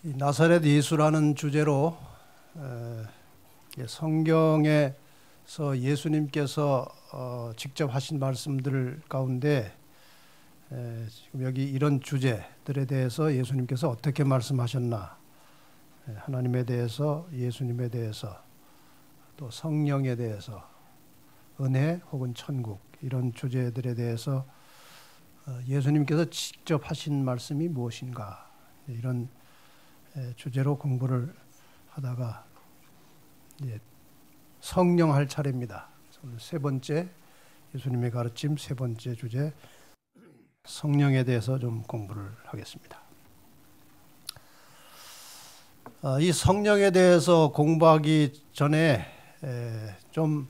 이 나사렛 예수라는 주제로 성경에서 예수님께서 직접 하신 말씀들 가운데 지금 여기 이런 주제들에 대해서 예수님께서 어떻게 말씀하셨나, 하나님에 대해서, 예수님에 대해서, 또 성령에 대해서, 은혜 혹은 천국, 이런 주제들에 대해서 예수님께서 직접 하신 말씀이 무엇인가, 이런 주제로 공부를 하다가 이제 성령 할 차례입니다. 오늘 세 번째, 예수님의 가르침 세 번째 주제, 성령에 대해서 좀 공부를 하겠습니다. 이 성령에 대해서 공부하기 전에 좀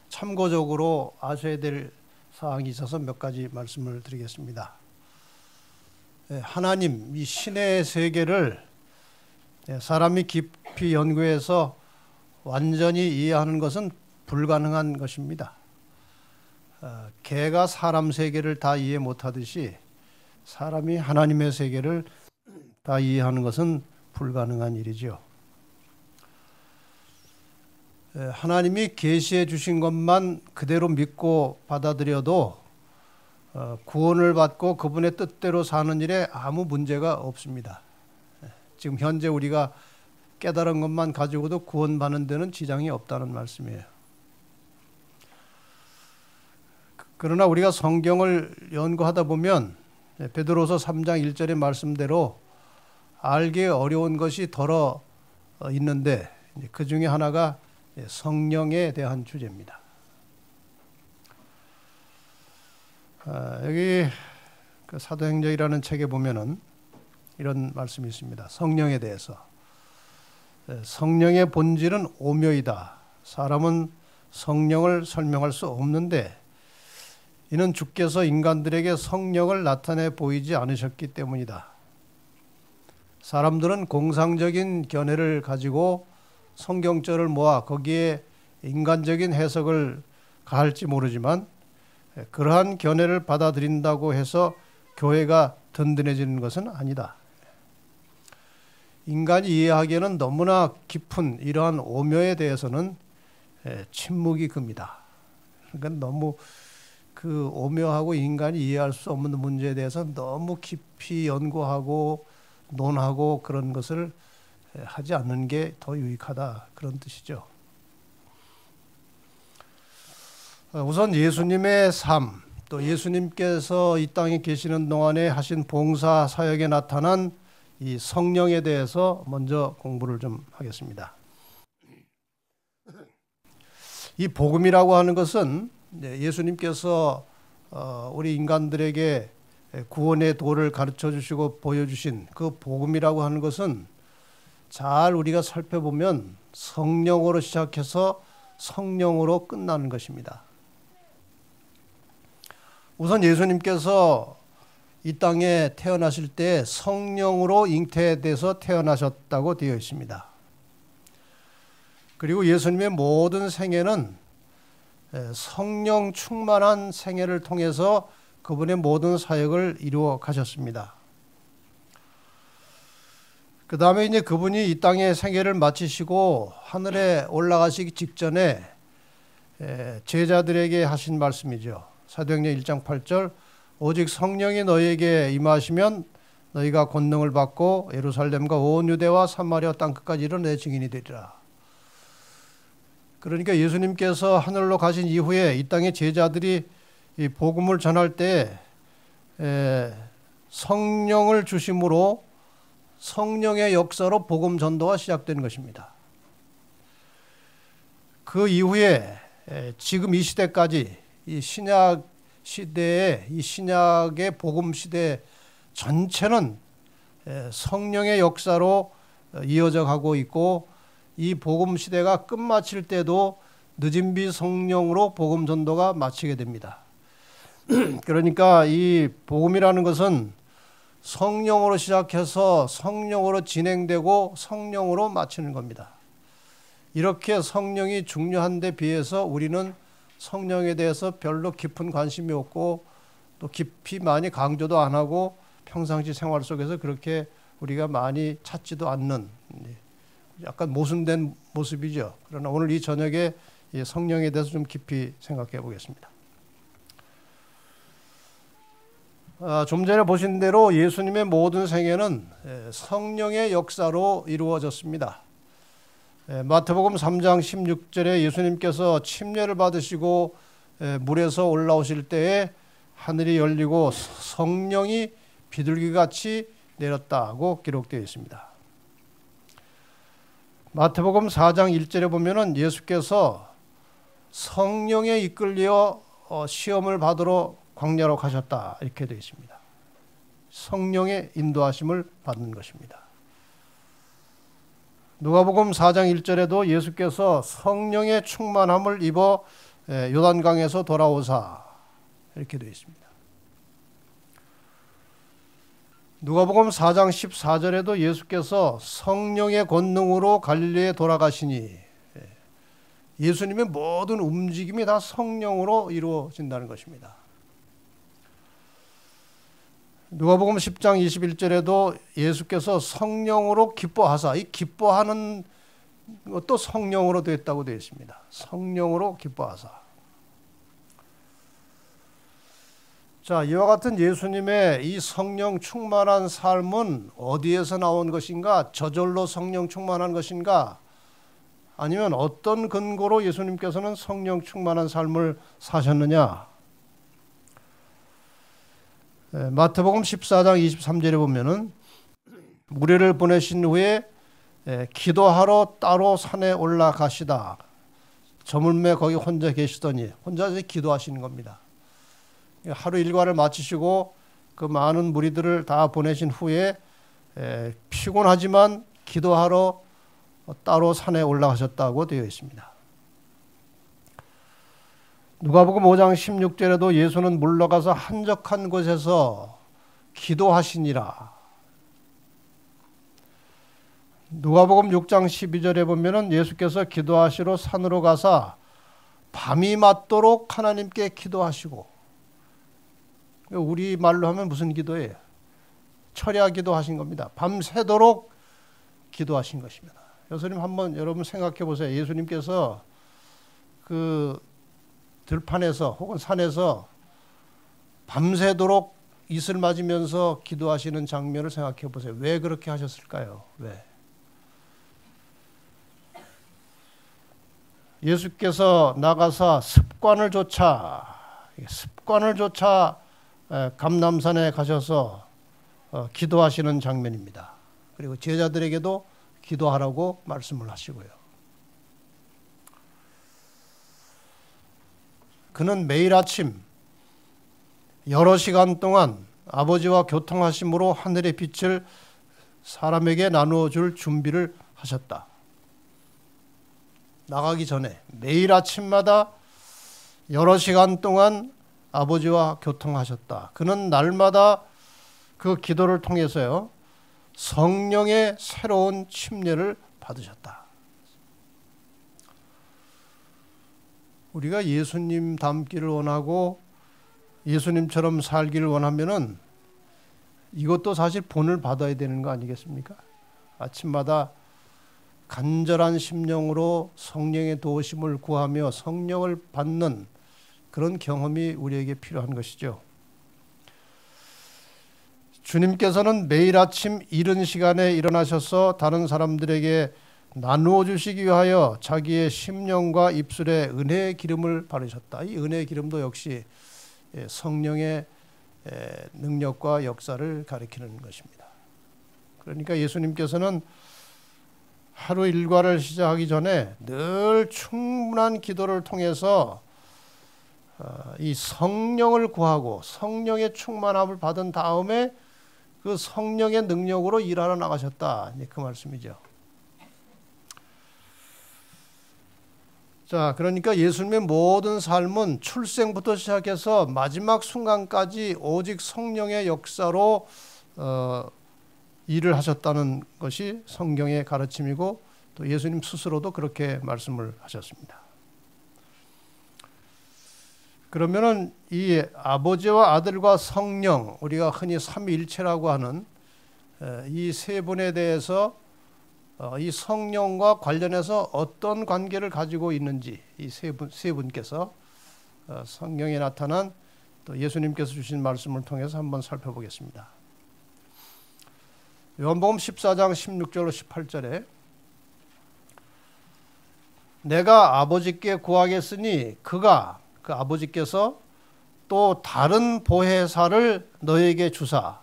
참고적으로 아셔야 될 사항이 있어서 몇 가지 말씀을 드리겠습니다. 하나님, 이 신의 세계를 사람이 깊이 연구해서 완전히 이해하는 것은 불가능한 것입니다. 개가 사람 세계를 다 이해 못하듯이 사람이 하나님의 세계를 다 이해하는 것은 불가능한 일이죠. 하나님이 계시해 주신 것만 그대로 믿고 받아들여도 구원을 받고 그분의 뜻대로 사는 일에 아무 문제가 없습니다. 지금 현재 우리가 깨달은 것만 가지고도 구원받는 데는 지장이 없다는 말씀이에요. 그러나 우리가 성경을 연구하다 보면 베드로서 3장 1절의 말씀대로 알기 어려운 것이 덜어 있는데 그 중에 하나가 성령에 대한 주제입니다. 여기 그 사도행전이라는 책에 보면은 이런 말씀이 있습니다. 성령에 대해서. 성령의 본질은 오묘이다. 사람은 성령을 설명할 수 없는데 이는 주께서 인간들에게 성령을 나타내 보이지 않으셨기 때문이다. 사람들은 공상적인 견해를 가지고 성경절을 모아 거기에 인간적인 해석을 가할지 모르지만 그러한 견해를 받아들인다고 해서 교회가 든든해지는 것은 아니다. 인간이 이해하기에는 너무나 깊은 이러한 오묘에 대해서는 침묵이 큽니다. 그러니까 너무 그 오묘하고 인간이 이해할 수 없는 문제에 대해서 너무 깊이 연구하고 논하고 그런 것을 하지 않는 게 더 유익하다, 그런 뜻이죠. 우선 예수님의 삶, 또 예수님께서 이 땅에 계시는 동안에 하신 봉사 사역에 나타난 이 성령에 대해서 먼저 공부를 좀 하겠습니다. 이 복음이라고 하는 것은 예수님께서 우리 인간들에게 구원의 도를 가르쳐 주시고 보여주신 그 복음이라고 하는 것은 잘 우리가 살펴보면 성령으로 시작해서 성령으로 끝나는 것입니다. 우선 예수님께서 이 땅에 태어나실 때 성령으로 잉태돼서 태어나셨다고 되어 있습니다. 그리고 예수님의 모든 생애는 성령 충만한 생애를 통해서 그분의 모든 사역을 이루어 가셨습니다. 그 다음에 이제 그분이 이 땅의 생애를 마치시고 하늘에 올라가시기 직전에 제자들에게 하신 말씀이죠. 사도행전 1장 8절, 오직 성령이 너희에게 임하시면 너희가 권능을 받고 예루살렘과 온 유대와 사마리아 땅끝까지 이르러 내 증인이 되리라. 그러니까 예수님께서 하늘로 가신 이후에 이 땅의 제자들이 이 복음을 전할 때 성령을 주심으로 성령의 역사로 복음 전도가 시작된 것입니다. 그 이후에 지금 이 시대까지 이 신약 시대에 이 신약의 복음 시대 전체는 성령의 역사로 이어져 가고 있고 이 복음 시대가 끝마칠 때도 늦은 비 성령으로 복음 전도가 마치게 됩니다. 그러니까 이 복음이라는 것은 성령으로 시작해서 성령으로 진행되고 성령으로 마치는 겁니다. 이렇게 성령이 중요한 데 비해서 우리는 성령에 대해서 별로 깊은 관심이 없고 또 깊이 많이 강조도 안 하고 평상시 생활 속에서 그렇게 우리가 많이 찾지도 않는 약간 모순된 모습이죠. 그러나 오늘 이 저녁에 이 성령에 대해서 좀 깊이 생각해 보겠습니다. 좀 전에 보신 대로 예수님의 모든 생애는 성령의 역사로 이루어졌습니다. 마태복음 3장 16절에 예수님께서 침례를 받으시고 물에서 올라오실 때에 하늘이 열리고 성령이 비둘기같이 내렸다고 기록되어 있습니다. 마태복음 4장 1절에 보면은 예수께서 성령에 이끌려 시험을 받으러 광야로 가셨다 이렇게 되어 있습니다. 성령의 인도하심을 받는 것입니다. 누가복음 4장 1절에도 예수께서 성령의 충만함을 입어 요단강에서 돌아오사 이렇게 되어 있습니다. 누가복음 4장 14절에도 예수께서 성령의 권능으로 갈릴리에 돌아가시니 예수님의 모든 움직임이 다 성령으로 이루어진다는 것입니다. 누가복음 10장 21절에도 예수께서 성령으로 기뻐하사, 이 기뻐하는 것도 성령으로 되었다고 되어 있습니다. 성령으로 기뻐하사. 자, 이와 같은 예수님의 이 성령 충만한 삶은 어디에서 나온 것인가? 저절로 성령 충만한 것인가? 아니면 어떤 근거로 예수님께서는 성령 충만한 삶을 사셨느냐? 마태복음 14장 23절에 보면은 무리를 보내신 후에 기도하러 따로 산에 올라가시다. 저물매 거기 혼자 계시더니 혼자서 기도하시는 겁니다. 하루 일과를 마치시고 그 많은 무리들을 다 보내신 후에 피곤하지만 기도하러 따로 산에 올라가셨다고 되어 있습니다. 누가복음 5장 16절에도 예수는 물러가서 한적한 곳에서 기도하시니라. 누가복음 6장 12절에 보면은 예수께서 기도하시러 산으로 가사 밤이 맞도록 하나님께 기도하시고, 우리 말로 하면 무슨 기도예요? 철야 기도하신 겁니다. 밤새도록 기도하신 것입니다. 예수님 한번 여러분 생각해 보세요. 예수님께서 그 들판에서 혹은 산에서 밤새도록 이슬 맞으면서 기도하시는 장면을 생각해 보세요. 왜 그렇게 하셨을까요? 왜? 예수께서 나가사 습관을 조차 감람산에 가셔서 기도하시는 장면입니다. 그리고 제자들에게도 기도하라고 말씀을 하시고요. 그는 매일 아침 여러 시간 동안 아버지와 교통하심으로 하늘의 빛을 사람에게 나누어 줄 준비를 하셨다. 나가기 전에 매일 아침마다 여러 시간 동안 아버지와 교통하셨다. 그는 날마다 그 기도를 통해서요, 성령의 새로운 침례를 받으셨다. 우리가 예수님 닮기를 원하고 예수님처럼 살기를 원하면은 이것도 사실 본을 받아야 되는 거 아니겠습니까? 아침마다 간절한 심령으로 성령의 도우심을 구하며 성령을 받는 그런 경험이 우리에게 필요한 것이죠. 주님께서는 매일 아침 이른 시간에 일어나셔서 다른 사람들에게 나누어 주시기 위하여 자기의 심령과 입술에 은혜의 기름을 바르셨다. 이 은혜의 기름도 역시 성령의 능력과 역사를 가리키는 것입니다. 그러니까 예수님께서는 하루 일과를 시작하기 전에 늘 충분한 기도를 통해서 이 성령을 구하고 성령의 충만함을 받은 다음에 그 성령의 능력으로 일하러 나가셨다. 그 말씀이죠. 자, 그러니까 예수님의 모든 삶은 출생부터 시작해서 마지막 순간까지 오직 성령의 역사로 일을 하셨다는 것이 성경의 가르침이고 또 예수님 스스로도 그렇게 말씀을 하셨습니다. 그러면은 이 아버지와 아들과 성령, 우리가 흔히 삼위일체라고 하는 이 세 분에 대해서 이 성령과 관련해서 어떤 관계를 가지고 있는지 이 세 분께서 성경에 나타난 또 예수님께서 주신 말씀을 통해서 한번 살펴보겠습니다. 요한복음 14장 16절로 18절에 내가 아버지께 구하겠으니 그 아버지께서 또 다른 보혜사를 너에게 주사.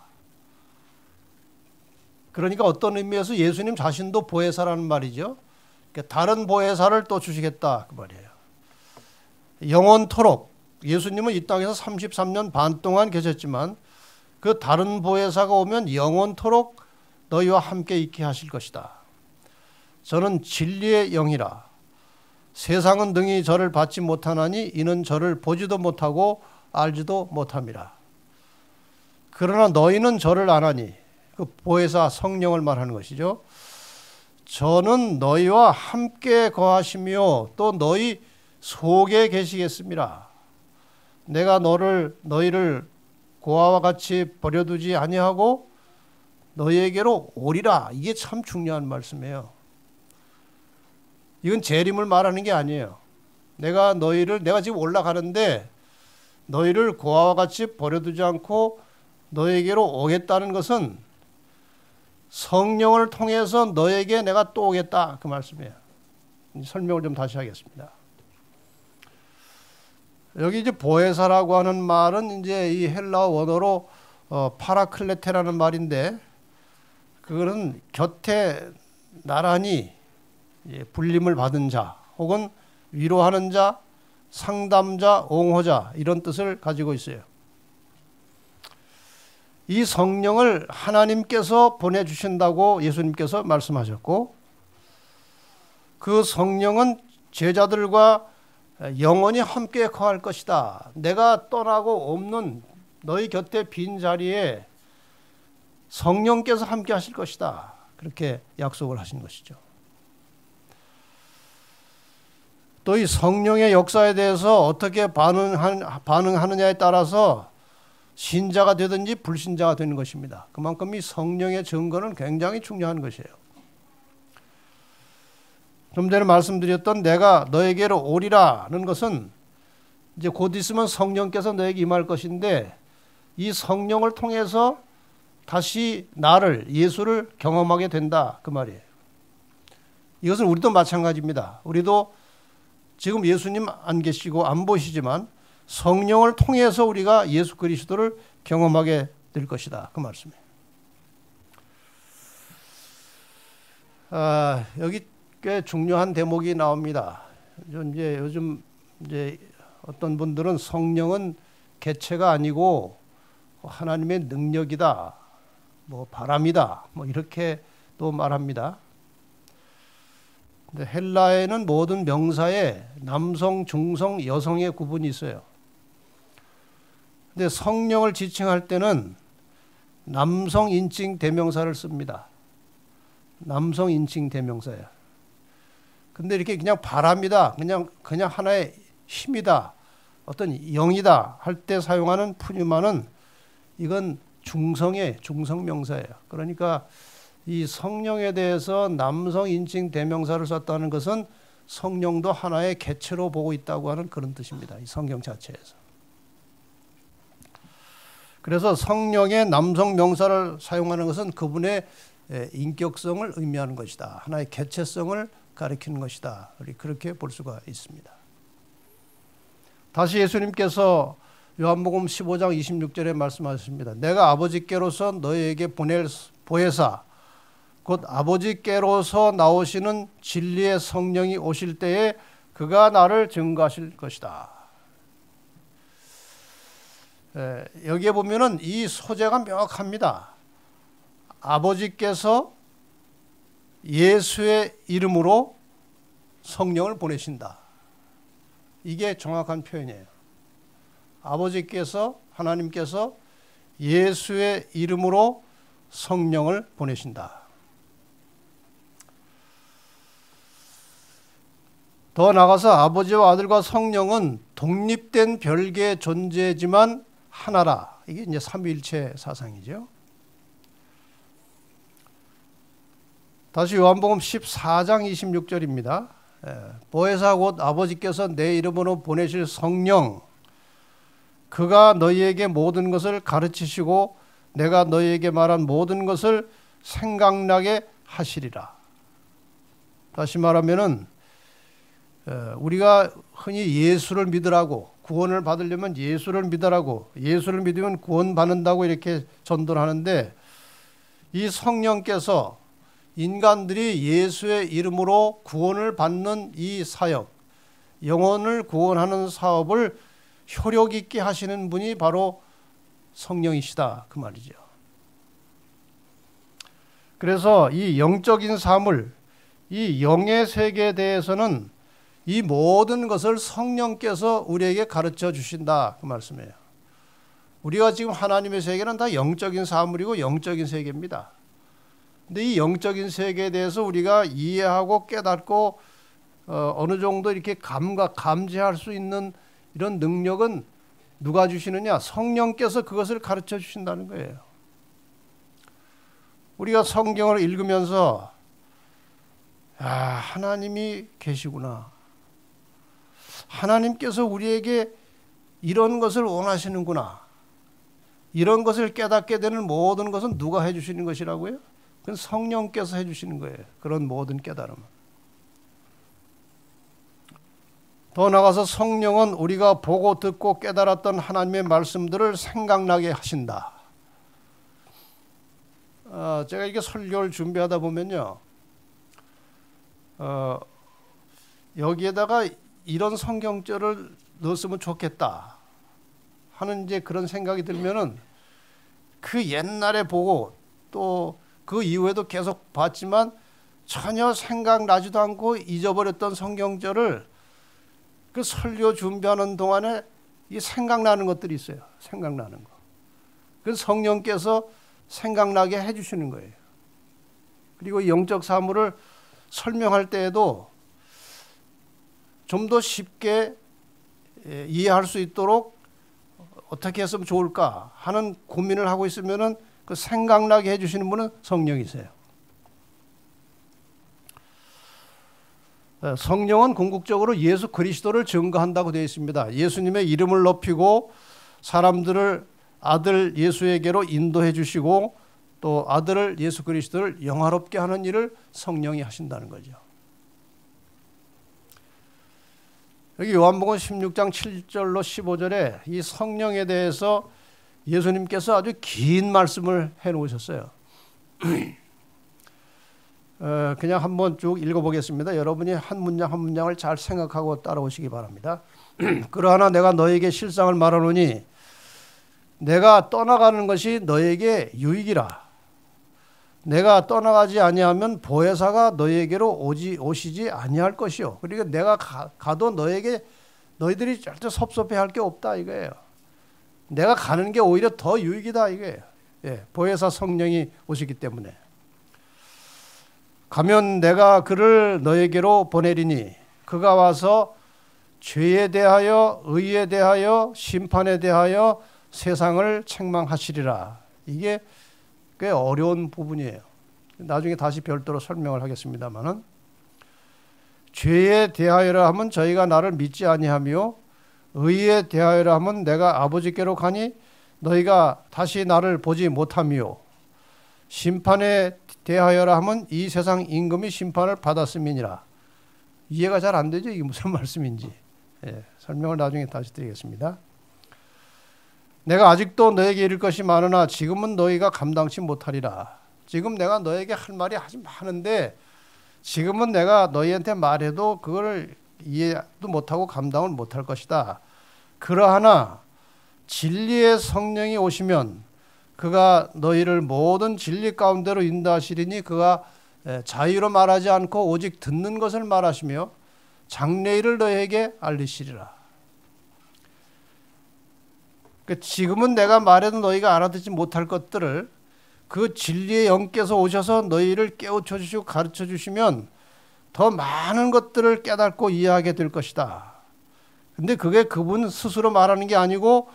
그러니까 어떤 의미에서 예수님 자신도 보혜사라는 말이죠. 그러니까 다른 보혜사를 또 주시겠다 그 말이에요. 영원토록 예수님은 이 땅에서 33년 반 동안 계셨지만 그 다른 보혜사가 오면 영원토록 너희와 함께 있게 하실 것이다. 저는 진리의 영이라. 세상은 능히 저를 받지 못하나니 이는 저를 보지도 못하고 알지도 못함이라. 그러나 너희는 저를 아나니 그 보혜사 성령을 말하는 것이죠. 저는 너희와 함께 거하시며 또 너희 속에 계시겠습니다. 내가 너희를 고아와 같이 버려두지 아니하고 너희에게로 오리라. 이게 참 중요한 말씀이에요. 이건 재림을 말하는 게 아니에요. 내가 지금 올라가는데 너희를 고아와 같이 버려두지 않고 너에게로 오겠다는 것은 성령을 통해서 너에게 내가 또 오겠다 그 말씀이에요. 설명을 좀 다시 하겠습니다. 여기 이제 보혜사라고 하는 말은 이제 이 헬라어 원어로 파라클레테라는 말인데 그거는 곁에 나란히 불림을 받은 자 혹은 위로하는 자, 상담자, 옹호자 이런 뜻을 가지고 있어요. 이 성령을 하나님께서 보내주신다고 예수님께서 말씀하셨고 그 성령은 제자들과 영원히 함께 거할 것이다. 내가 떠나고 없는 너희 곁에 빈 자리에 성령께서 함께 하실 것이다. 그렇게 약속을 하신 것이죠. 또 이 성령의 역사에 대해서 어떻게 반응하느냐에 따라서 신자가 되든지 불신자가 되는 것입니다. 그만큼 이 성령의 증거는 굉장히 중요한 것이에요. 좀 전에 말씀드렸던 내가 너에게로 오리라는 것은 이제 곧 있으면 성령께서 너에게 임할 것인데 이 성령을 통해서 다시 예수를 경험하게 된다 그 말이에요. 이것은 우리도 마찬가지입니다. 우리도 지금 예수님 안 계시고 안 보시지만 성령을 통해서 우리가 예수 그리스도를 경험하게 될 것이다 그 말씀이에요. 여기 꽤 중요한 대목이 나옵니다. 요즘 어떤 분들은 성령은 개체가 아니고 하나님의 능력이다, 바람이다, 이렇게 또 말합니다. 근데 헬라에는 모든 명사에 남성, 중성, 여성의 구분이 있어요. 근데 성령을 지칭할 때는 남성 인칭 대명사를 씁니다. 남성 인칭 대명사예요. 근데 이렇게 그냥 바람이다, 그냥 하나의 힘이다, 어떤 영이다 할 때 사용하는 푸뉴마는 이건 중성의 중성명사예요. 그러니까 이 성령에 대해서 남성 인칭 대명사를 썼다는 것은 성령도 하나의 개체로 보고 있다고 하는 그런 뜻입니다. 이 성경 자체에서. 그래서 성령의 남성 명사를 사용하는 것은 그분의 인격성을 의미하는 것이다. 하나의 개체성을 가리키는 것이다. 그렇게 볼 수가 있습니다. 다시 예수님께서 요한복음 15장 26절에 말씀하셨습니다. 내가 아버지께로서 너희에게 보낼 보혜사 곧 아버지께로서 나오시는 진리의 성령이 오실 때에 그가 나를 증거하실 것이다. 여기에 보면은 이 소재가 명확합니다. 아버지께서 예수의 이름으로 성령을 보내신다. 이게 정확한 표현이에요. 아버지께서 하나님께서 예수의 이름으로 성령을 보내신다. 더 나아가서 아버지와 아들과 성령은 독립된 별개의 존재지만 하나라. 이게 이제 삼위일체 사상이죠. 다시 요한복음 14장 26절입니다. 보혜사 곧 아버지께서 내 이름으로 보내실 성령, 그가 너희에게 모든 것을 가르치시고 내가 너희에게 말한 모든 것을 생각나게 하시리라. 다시 말하면은 우리가 흔히 예수를 믿으라고, 구원을 받으려면 예수를 믿으라고, 예수를 믿으면 구원받는다고 이렇게 전도를 하는데, 이 성령께서 인간들이 예수의 이름으로 구원을 받는 이 사역, 영혼을 구원하는 사업을 효력 있게 하시는 분이 바로 성령이시다, 그 말이죠. 그래서 이 영적인 사물, 이 영의 세계에 대해서는 이 모든 것을 성령께서 우리에게 가르쳐 주신다, 그 말씀이에요. 우리가 지금 하나님의 세계는 다 영적인 사물이고 영적인 세계입니다. 근데 이 영적인 세계에 대해서 우리가 이해하고 깨닫고 어느 정도 이렇게 감지할 수 있는 이런 능력은 누가 주시느냐? 성령께서 그것을 가르쳐 주신다는 거예요. 우리가 성경을 읽으면서 하나님이 계시구나. 하나님께서 우리에게 이런 것을 원하시는구나. 이런 것을 깨닫게 되는 모든 것은 누가 해주시는 것이라고요? 그건 성령께서 해주시는 거예요. 그런 모든 깨달음은. 더 나아가서 성령은 우리가 보고 듣고 깨달았던 하나님의 말씀들을 생각나게 하신다. 제가 이게 설교를 준비하다 보면요, 여기에다가 이런 성경절을 넣었으면 좋겠다 하는 이제 그런 생각이 들면은 그 옛날에 보고 또 그 이후에도 계속 봤지만 전혀 생각나지도 않고 잊어버렸던 성경절을 그 설교 준비하는 동안에 이 생각나는 것들이 있어요. 생각나는 거. 그 성령께서 생각나게 해주시는 거예요. 그리고 영적 사물을 설명할 때에도 좀 더 쉽게 이해할 수 있도록 어떻게 했으면 좋을까 하는 고민을 하고 있으면은 그 생각나게 해주시는 분은 성령이세요. 성령은 궁극적으로 예수 그리스도를 증거한다고 되어 있습니다. 예수님의 이름을 높이고 사람들을 아들 예수에게로 인도해 주시고 또 아들을 예수 그리스도를 영화롭게 하는 일을 성령이 하신다는 거죠. 여기 요한복음 16장 7절로 15절에 이 성령에 대해서 예수님께서 아주 긴 말씀을 해놓으셨어요. 그냥 한번 쭉 읽어보겠습니다. 여러분이 한 문장 한 문장을 잘 생각하고 따라오시기 바랍니다. 그러나 내가 너에게 실상을 말하노니 내가 떠나가는 것이 너에게 유익이라. 내가 떠나가지 아니하면 보혜사가 너에게로 오시지 아니할 것이요. 그러니까 내가 가도 너희들이 절대 섭섭해할 게 없다 이거예요. 내가 가는 게 오히려 더 유익이다 이거예요. 보혜사 성령이 오시기 때문에. 가면 내가 그를 너에게로 보내리니 그가 와서 죄에 대하여 의에 대하여 심판에 대하여 세상을 책망하시리라. 이게 꽤 어려운 부분이에요. 나중에 다시 별도로 설명을 하겠습니다만은, 죄에 대하여라 하면 저희가 나를 믿지 아니하며 의에 대하여라 하면 내가 아버지께로 가니 너희가 다시 나를 보지 못하며 심판에 대하여라 하면 이 세상 임금이 심판을 받았음이니라. 이해가 잘 안 되죠? 이게 무슨 말씀인지. 설명을 나중에 다시 드리겠습니다. 내가 아직도 너에게 이를 것이 많으나 지금은 너희가 감당치 못하리라. 지금 내가 너에게 할 말이 아주 많은데 지금은 내가 너희한테 말해도 그걸 이해도 못하고 감당을 못할 것이다. 그러하나 진리의 성령이 오시면 그가 너희를 모든 진리 가운데로 인도하시리니 그가 자유로 말하지 않고 오직 듣는 것을 말하시며 장래일을 너희에게 알리시리라. 지금은 내가 말해도 너희가 알아듣지 못할 것들을 그 진리의 영께서 오셔서 너희를 깨우쳐 주시고 가르쳐 주시면 더 많은 것들을 깨닫고 이해하게 될 것이다. 근데 그게 그분 스스로 말하는 게 아니고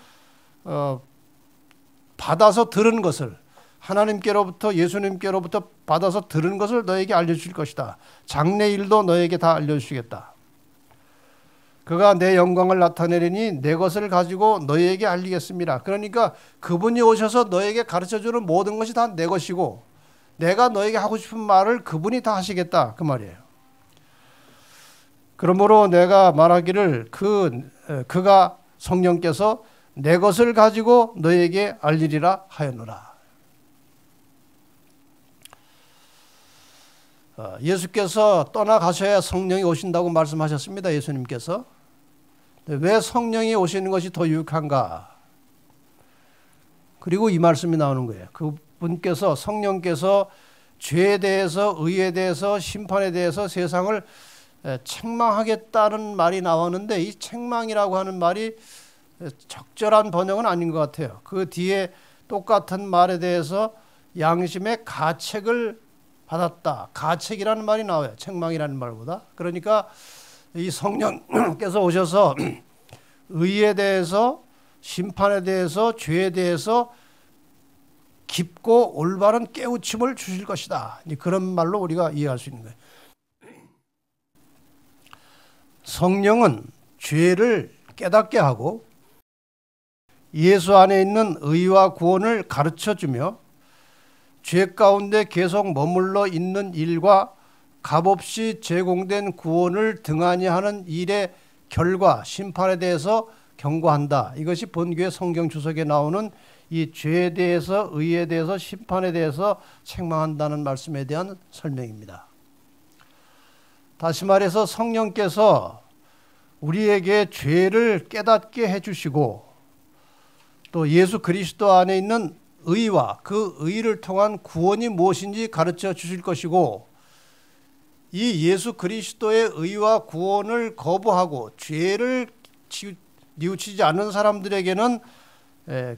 받아서 들은 것을 하나님께로부터 예수님께로부터 받아서 들은 것을 너에게 알려주실 것이다. 장래일도 너에게 다 알려주시겠다. 그가 내 영광을 나타내리니 내 것을 가지고 너희에게 알리겠습니다. 그러니까 그분이 오셔서 너에게 가르쳐주는 모든 것이 다 내 것이고 내가 너에게 하고 싶은 말을 그분이 다 하시겠다 그 말이에요. 그러므로 내가 말하기를 그가 성령께서 내 것을 가지고 너에게 알리리라 하였노라. 예수께서 떠나가셔야 성령이 오신다고 말씀하셨습니다. 예수님께서. 왜 성령이 오시는 것이 더 유익한가? 그리고 이 말씀이 나오는 거예요. 그분께서 성령께서 죄에 대해서 의에 대해서 심판에 대해서 세상을 책망하겠다는 말이 나오는데 이 책망이라고 하는 말이 적절한 번역은 아닌 것 같아요. 그 뒤에 똑같은 말에 대해서 양심의 가책을 받았다. 가책이라는 말이 나와요. 책망이라는 말보다. 그러니까 이 성령께서 오셔서 의에 대해서 심판에 대해서 죄에 대해서 깊고 올바른 깨우침을 주실 것이다. 그런 말로 우리가 이해할 수 있는 거예요. 성령은 죄를 깨닫게 하고 예수 안에 있는 의와 구원을 가르쳐주며 죄 가운데 계속 머물러 있는 일과 값없이 제공된 구원을 등한히 하는 일의 결과, 심판에 대해서 경고한다. 이것이 본교의 성경 주석에 나오는 이 죄에 대해서, 의에 대해서, 심판에 대해서 책망한다는 말씀에 대한 설명입니다. 다시 말해서 성령께서 우리에게 죄를 깨닫게 해주시고 또 예수 그리스도 안에 있는 의와 그 의를 통한 구원이 무엇인지 가르쳐 주실 것이고 이 예수 그리스도의 의와 구원을 거부하고 죄를 뉘우치지 않는 사람들에게는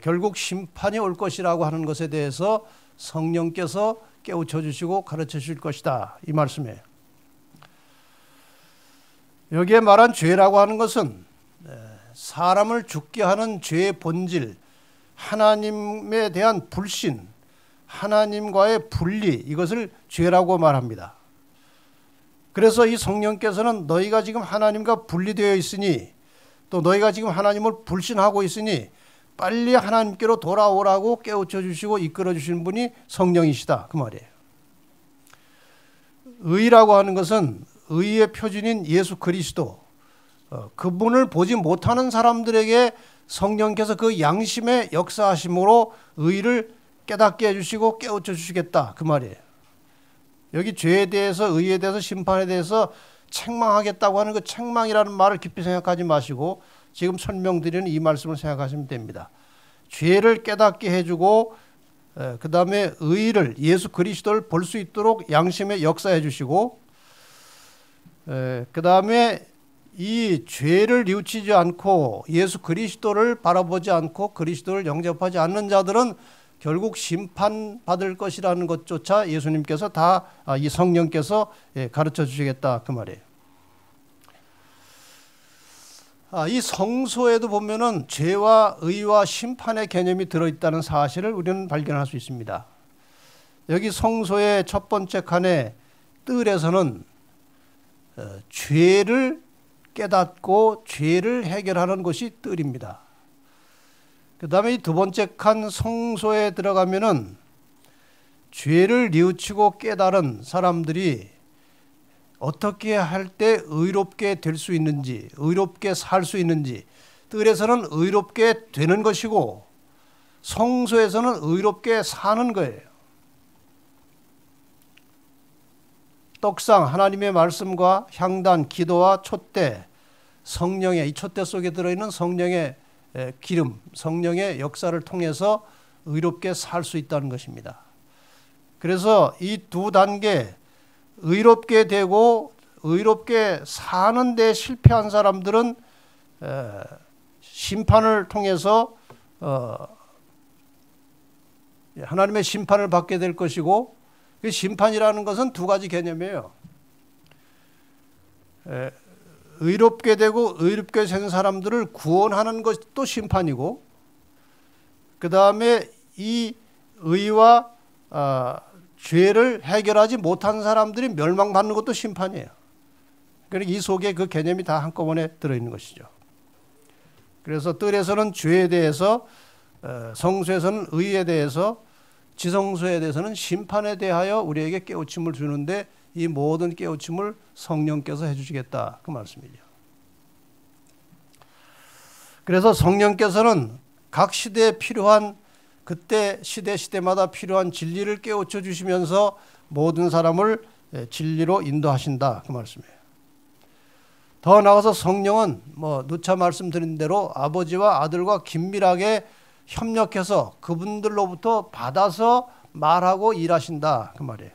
결국 심판이 올 것이라고 하는 것에 대해서 성령께서 깨우쳐 주시고 가르쳐 주실 것이다. 이 말씀이에요. 여기에 말한 죄라고 하는 것은 사람을 죽게 하는 죄의 본질, 하나님에 대한 불신, 하나님과의 분리, 이것을 죄라고 말합니다. 그래서 이 성령께서는 너희가 지금 하나님과 분리되어 있으니 또 너희가 지금 하나님을 불신하고 있으니 빨리 하나님께로 돌아오라고 깨우쳐 주시고 이끌어 주시는 분이 성령이시다. 그 말이에요. 의라고 하는 것은 의의 표준인 예수 그리스도, 그분을 보지 못하는 사람들에게 성령께서 그 양심의 역사하심으로 의를 깨닫게 해주시고 깨우쳐 주시겠다. 그 말이에요. 여기 죄에 대해서 의에 대해서 심판에 대해서 책망하겠다고 하는 그 책망이라는 말을 깊이 생각하지 마시고 지금 설명드리는 이 말씀을 생각하시면 됩니다. 죄를 깨닫게 해주고 그 다음에 의를 예수 그리스도를 볼 수 있도록 양심에 역사해 주시고 그 다음에 이 죄를 뉘우치지 않고 예수 그리스도를 바라보지 않고 그리스도를 영접하지 않는 자들은 결국 심판받을 것이라는 것조차 예수님께서 다 이 성령께서 가르쳐 주시겠다 그 말이에요. 이 성소에도 보면은 죄와 의와 심판의 개념이 들어있다는 사실을 우리는 발견할 수 있습니다. 여기 성소의 첫 번째 칸의 뜰에서는 죄를 깨닫고 죄를 해결하는 것이 뜰입니다. 그 다음에 이 두 번째 칸 성소에 들어가면은 죄를 뉘우치고 깨달은 사람들이 어떻게 할 때 의롭게 될 수 있는지, 의롭게 살 수 있는지, 뜰에서는 의롭게 되는 것이고 성소에서는 의롭게 사는 거예요. 떡상, 하나님의 말씀과 향단, 기도와 촛대, 성령의, 이 촛대 속에 들어있는 성령의 기름, 성령의 역사를 통해서 의롭게 살 수 있다는 것입니다. 그래서 이 두 단계, 의롭게 되고 의롭게 사는 데 실패한 사람들은 심판을 통해서 하나님의 심판을 받게 될 것이고 그 심판이라는 것은 두 가지 개념이에요. 의롭게 되고 의롭게 된 사람들을 구원하는 것도 심판이고 그 다음에 이 의와 죄를 해결하지 못한 사람들이 멸망받는 것도 심판이에요. 그러니까 이 속에 그 개념이 다 한꺼번에 들어있는 것이죠. 그래서 뜰에서는 죄에 대해서, 성소에서는 의에 대해서, 지성소에 대해서는 심판에 대하여 우리에게 깨우침을 주는데 이 모든 깨우침을 성령께서 해주시겠다 그 말씀이죠. 그래서 성령께서는 각 시대에 필요한, 그때 시대마다 필요한 진리를 깨우쳐 주시면서 모든 사람을 진리로 인도하신다 그 말씀이에요. 더 나아가서 성령은 누차 말씀드린 대로 아버지와 아들과 긴밀하게 협력해서 그분들로부터 받아서 말하고 일하신다 그 말이에요.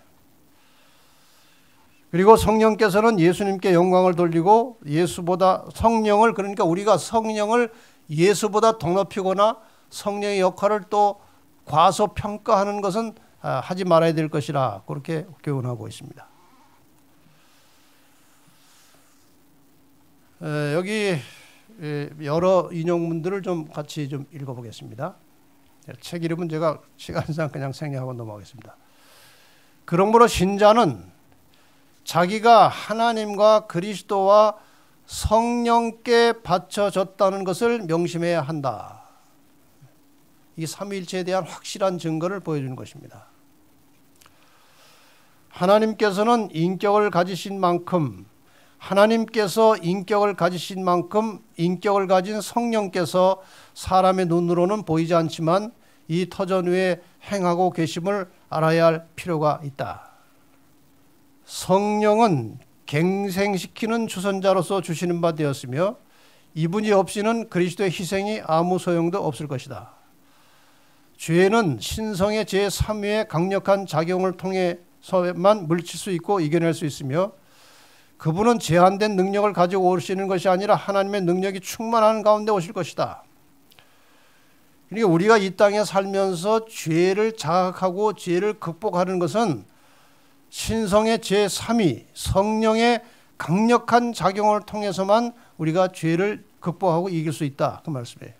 그리고 성령께서는 예수님께 영광을 돌리고 예수보다 성령을, 그러니까 우리가 성령을 예수보다 더 높이거나 성령의 역할을 또 과소평가하는 것은 하지 말아야 될 것이라 그렇게 교훈하고 있습니다. 여기 여러 인용문들을 좀 같이 좀 읽어보겠습니다. 책 이름은 제가 시간상 그냥 생략하고 넘어가겠습니다. 그러므로 신자는 자기가 하나님과 그리스도와 성령께 바쳐졌다는 것을 명심해야 한다. 이 삼위일체에 대한 확실한 증거를 보여주는 것입니다. 하나님께서는 인격을 가지신 만큼, 하나님께서 인격을 가지신 만큼 인격을 가진 성령께서 사람의 눈으로는 보이지 않지만 이 터전 위에 행하고 계심을 알아야 할 필요가 있다. 성령은 갱생시키는 주선자로서 주시는 바 되었으며 이분이 없이는 그리스도의 희생이 아무 소용도 없을 것이다. 죄는 신성의 제3위의 강력한 작용을 통해서만 물칠 수 있고 이겨낼 수 있으며 그분은 제한된 능력을 가지고 오시는 것이 아니라 하나님의 능력이 충만한 가운데 오실 것이다. 그러니까 우리가 이 땅에 살면서 죄를 자각하고 죄를 극복하는 것은 신성의 제3위 성령의 강력한 작용을 통해서만 우리가 죄를 극복하고 이길 수 있다 그 말씀이에요.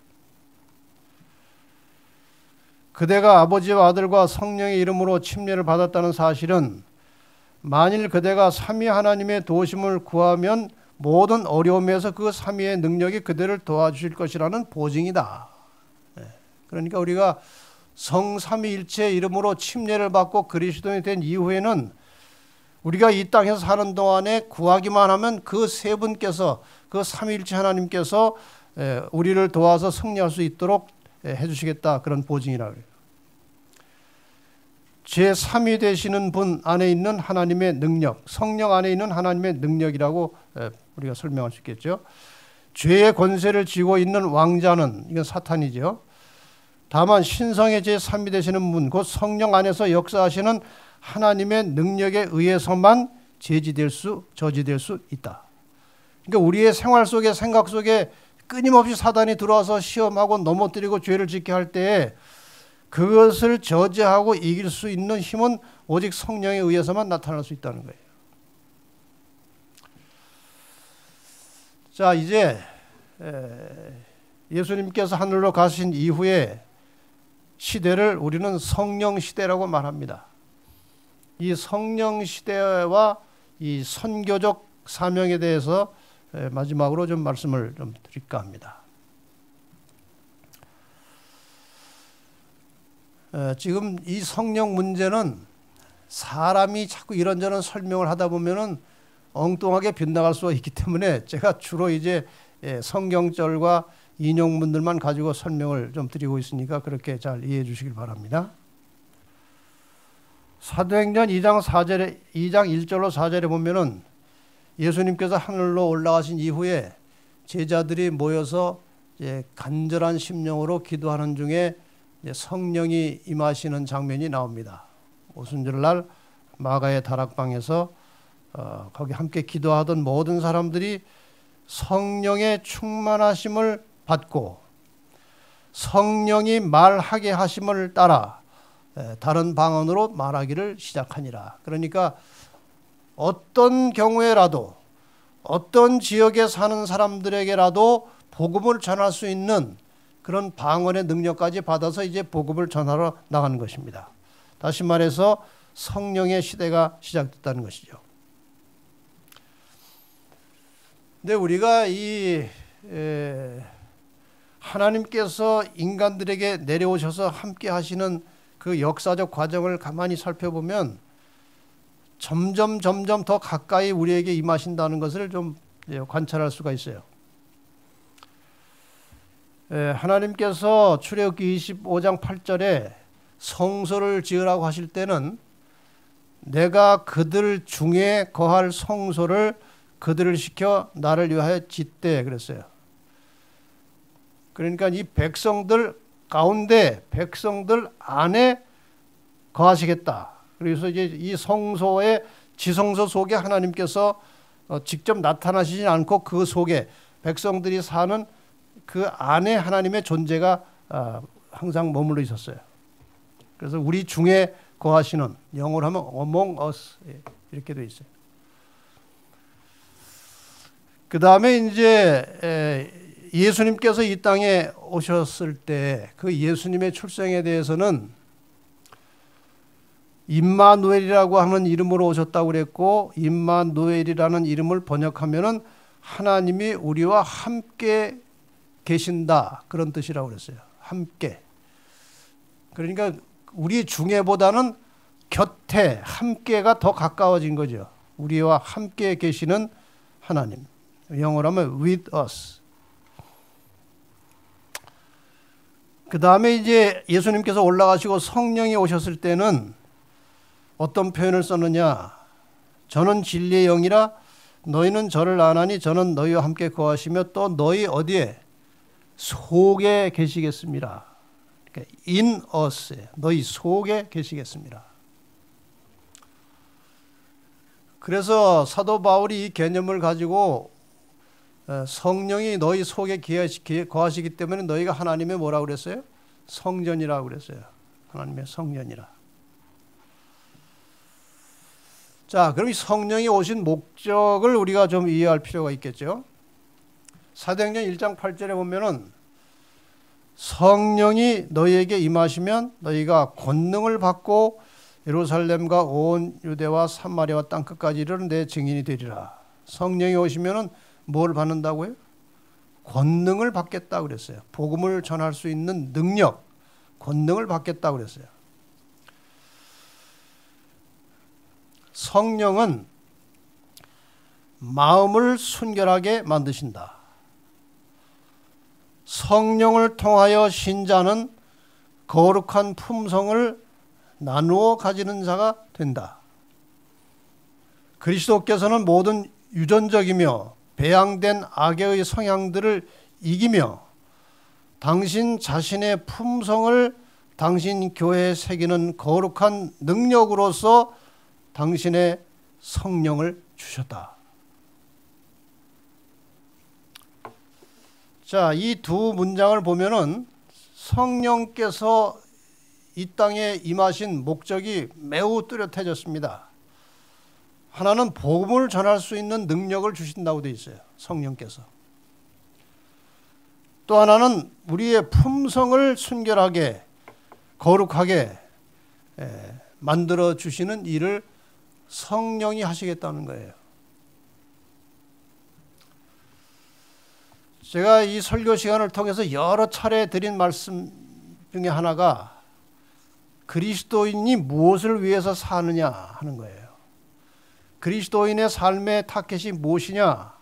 그대가 아버지와 아들과 성령의 이름으로 침례를 받았다는 사실은 만일 그대가 삼위 하나님의 도우심을 구하면 모든 어려움에서 그 삼위의 능력이 그대를 도와주실 것이라는 보증이다. 그러니까 우리가 성삼위일체 이름으로 침례를 받고 그리스도인이 된 이후에는 우리가 이 땅에서 사는 동안에 구하기만 하면 그 세 분께서, 그 삼위일체 하나님께서 우리를 도와서 승리할 수 있도록 해주시겠다 그런 보증이라고 해요. 제3위 되시는 분 안에 있는 하나님의 능력, 성령 안에 있는 하나님의 능력이라고 우리가 설명할 수 있겠죠. 죄의 권세를 쥐고 있는 왕자는 이건 사탄이죠. 다만 신성의 제3위 되시는 분, 곧 성령 안에서 역사하시는 하나님의 능력에 의해서만 저지될 수 있다. 그러니까 우리의 생활 속에, 생각 속에 끊임없이 사단이 들어와서 시험하고 넘어뜨리고 죄를 짓게 할 때에 그것을 저지하고 이길 수 있는 힘은 오직 성령에 의해서만 나타날 수 있다는 거예요. 자, 이제 예수님께서 하늘로 가신 이후에 시대를 우리는 성령 시대라고 말합니다. 이 성령 시대와 이 선교적 사명에 대해서 마지막으로 좀 말씀을 좀 드릴까 합니다. 지금 이 성령 문제는 사람이 자꾸 이런저런 설명을 하다 보면은 엉뚱하게 빗나갈 수가 있기 때문에 제가 주로 이제 성경절과 인용문들만 가지고 설명을 좀 드리고 있으니까 그렇게 잘 이해해 주시길 바랍니다. 사도행전 2장 1절로 4절에 보면은 예수님께서 하늘로 올라가신 이후에 제자들이 모여서 이제 간절한 심령으로 기도하는 중에 성령이 임하시는 장면이 나옵니다. 오순절날 마가의 다락방에서 거기 함께 기도하던 모든 사람들이 성령의 충만하심을 받고 성령이 말하게 하심을 따라 다른 방언으로 말하기를 시작하니라. 그러니까 어떤 경우에라도 어떤 지역에 사는 사람들에게라도 복음을 전할 수 있는 그런 방언의 능력까지 받아서 이제 복음을 전하러 나가는 것입니다. 다시 말해서 성령의 시대가 시작됐다는 것이죠. 근데 우리가 하나님께서 인간들에게 내려오셔서 함께 하시는 그 역사적 과정을 가만히 살펴보면 점점 더 가까이 우리에게 임하신다는 것을 좀 관찰할 수가 있어요. 하나님께서 출애굽기 25장 8절에 성소를 지으라고 하실 때는 내가 그들 중에 거할 성소를 그들을 시켜 나를 위하여 짓되 그랬어요. 그러니까 이 백성들 가운데 백성들 안에 거하시겠다. 그래서 이제 이 성소의 지성소 속에 하나님께서 직접 나타나시진 않고 그 속에 백성들이 사는 그 안에 하나님의 존재가 항상 머물러 있었어요. 그래서 우리 중에 거하시는, 영어로 하면 among us 이렇게 돼 있어요. 그 다음에 이제 예수님께서 이 땅에 오셨을 때 그 예수님의 출생에 대해서는 임마누엘이라고 하는 이름으로 오셨다고 그랬고, 임마누엘이라는 이름을 번역하면은 하나님이 우리와 함께 계신다, 그런 뜻이라고 그랬어요. 함께. 그러니까 우리 중에보다는 곁에, 함께가 더 가까워진 거죠. 우리와 함께 계시는 하나님. 영어로 하면 with us. 그 다음에 이제 예수님께서 올라가시고 성령이 오셨을 때는 어떤 표현을 썼느냐. 저는 진리의 영이라 너희는 저를 아나니 저는 너희와 함께 거하시며 또 너희 어디에? 속에 계시겠습니다. 그러니까 in us, 너희 속에 계시겠습니다. 그래서 사도 바울이 이 개념을 가지고 성령이 너희 속에 거하시기 때문에 너희가 하나님의 뭐라고 그랬어요? 성전이라고 그랬어요. 하나님의 성전이라. 자, 그럼 이 성령이 오신 목적을 우리가 좀 이해할 필요가 있겠죠. 사도행전 1장 8절에 보면은 성령이 너희에게 임하시면 너희가 권능을 받고 예루살렘과 온 유대와 사마리아와 땅끝까지 이르는 내 증인이 되리라. 성령이 오시면은 뭘 받는다고요? 권능을 받겠다고 그랬어요. 복음을 전할 수 있는 능력, 권능을 받겠다고 그랬어요. 성령은 마음을 순결하게 만드신다. 성령을 통하여 신자는 거룩한 품성을 나누어 가지는 자가 된다. 그리스도께서는 모든 유전적이며 배양된 악의 성향들을 이기며 당신 자신의 품성을 당신 교회에 새기는 거룩한 능력으로서 당신의 성령을 주셨다. 자, 이 두 문장을 보면은 성령께서 이 땅에 임하신 목적이 매우 뚜렷해졌습니다. 하나는 복음을 전할 수 있는 능력을 주신다고 되어 있어요. 성령께서. 또 하나는 우리의 품성을 순결하게 거룩하게 만들어 주시는 일을 성령이 하시겠다는 거예요. 제가 이 설교 시간을 통해서 여러 차례 드린 말씀 중에 하나가 그리스도인이 무엇을 위해서 사느냐 하는 거예요. 그리스도인의 삶의 타겟이 무엇이냐?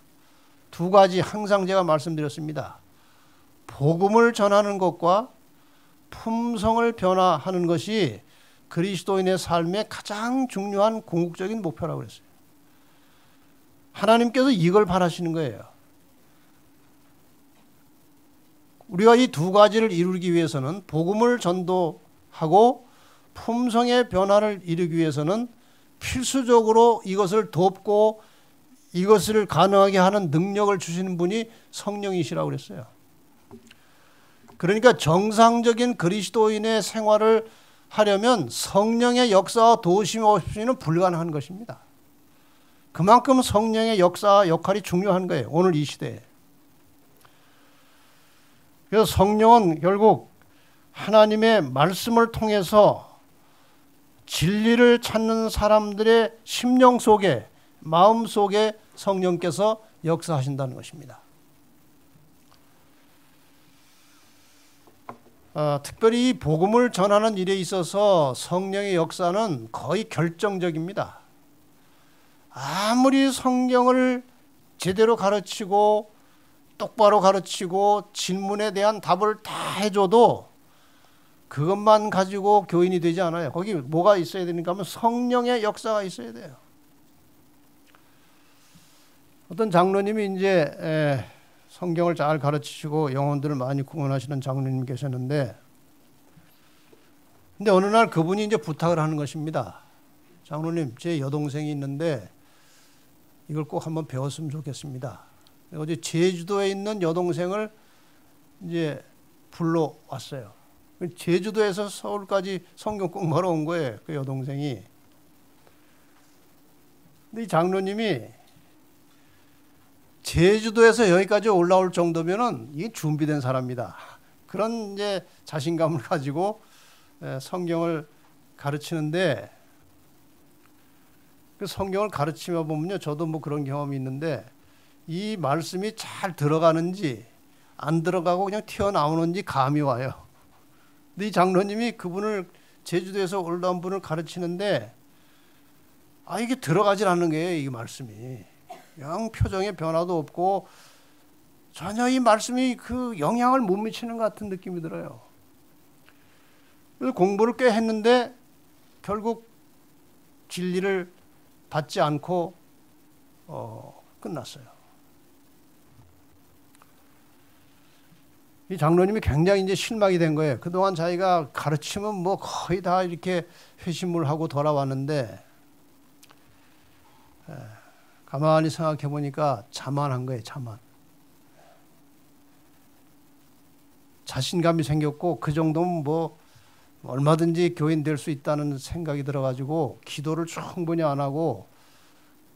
두 가지 항상 제가 말씀드렸습니다. 복음을 전하는 것과 품성을 변화하는 것이 그리스도인의 삶의 가장 중요한 궁극적인 목표라고 그랬어요. 하나님께서 이걸 바라시는 거예요. 우리가 이 두 가지를 이루기 위해서는 복음을 전도하고 품성의 변화를 이루기 위해서는 필수적으로 이것을 돕고 이것을 가능하게 하는 능력을 주시는 분이 성령이시라고 그랬어요. 그러니까 정상적인 그리스도인의 생활을 하려면 성령의 역사와 도우심 없이는 불가능한 것입니다. 그만큼 성령의 역사와 역할이 중요한 거예요. 오늘 이 시대에. 그래서 성령은 결국 하나님의 말씀을 통해서 진리를 찾는 사람들의 심령 속에, 마음 속에 성령께서 역사하신다는 것입니다. 특별히 이 복음을 전하는 일에 있어서 성령의 역사는 거의 결정적입니다. 아무리 성경을 제대로 가르치고 똑바로 가르치고 질문에 대한 답을 다 해줘도 그것만 가지고 교인이 되지 않아요. 거기 뭐가 있어야 되는가 하면 성령의 역사가 있어야 돼요. 어떤 장로님이 이제 성경을 잘 가르치시고 영혼들을 많이 구원하시는 장로님 계셨는데, 근데 어느 날 그분이 이제 부탁을 하는 것입니다. 장로님, 제 여동생이 있는데 이걸 꼭 한번 배웠으면 좋겠습니다. 어제 제주도에 있는 여동생을 이제 불러왔어요. 제주도에서 서울까지 성경 공부하러 온 거예요, 그 여동생이. 근데 이 장로님이 제주도에서 여기까지 올라올 정도면은 이게 준비된 사람이다. 그런 이제 자신감을 가지고 성경을 가르치는데, 그 성경을 가르치며 보면요, 저도 뭐 그런 경험이 있는데 이 말씀이 잘 들어가는지 안 들어가고 그냥 튀어나오는지 감이 와요. 근데 이 장로님이 그분을, 제주도에서 올라온 분을 가르치는데 이게 들어가질 않는 거예요, 이 말씀이. 그냥 표정에 변화도 없고 전혀 이 말씀이 그 영향을 못 미치는 것 같은 느낌이 들어요. 그래서 공부를 꽤 했는데 결국 진리를 받지 않고 끝났어요. 이 장로님이 굉장히 이제 실망이 된 거예요. 그동안 자기가 가르치면 뭐 거의 다 이렇게 회심을 하고 돌아왔는데, 가만히 생각해 보니까 자만한 거예요, 자만. 자신감이 생겼고 그 정도면 뭐 얼마든지 교인 될 수 있다는 생각이 들어가지고 기도를 충분히 안 하고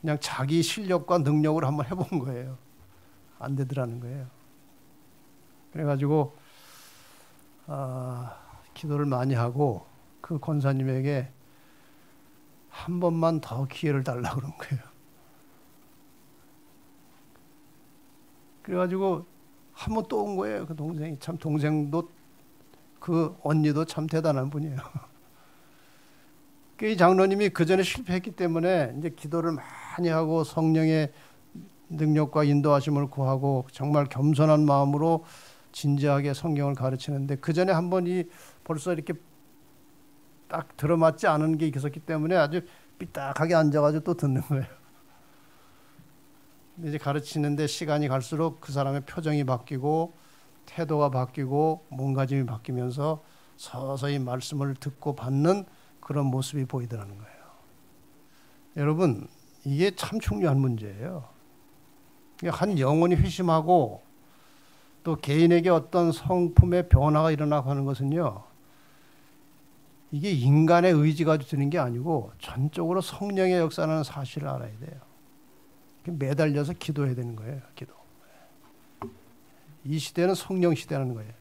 그냥 자기 실력과 능력을 한번 해본 거예요. 안 되더라는 거예요. 그래가지고 기도를 많이 하고 그 권사님에게 한 번만 더 기회를 달라고 그런 거예요. 그래가지고 한 번 또 온 거예요. 그 동생이. 참, 동생도 그 언니도 참 대단한 분이에요. 이 장로님이 그 전에 실패했기 때문에 이제 기도를 많이 하고 성령의 능력과 인도하심을 구하고 정말 겸손한 마음으로 진지하게 성경을 가르치는데, 그 전에 한 번이 벌써 이렇게 딱 들어맞지 않은 게 있었기 때문에 아주 삐딱하게 앉아가지고 또 듣는 거예요. 이제 가르치는데 시간이 갈수록 그 사람의 표정이 바뀌고 태도가 바뀌고 몸가짐이 바뀌면서 서서히 말씀을 듣고 받는 그런 모습이 보이더라는 거예요. 여러분, 이게 참 중요한 문제예요. 한 영혼이 회심하고 또 개인에게 어떤 성품의 변화가 일어나고 하는 것은요, 이게 인간의 의지가 되는 게 아니고 전적으로 성령의 역사라는 사실을 알아야 돼요. 매달려서 기도해야 되는 거예요. 기도. 이 시대는 성령 시대라는 거예요.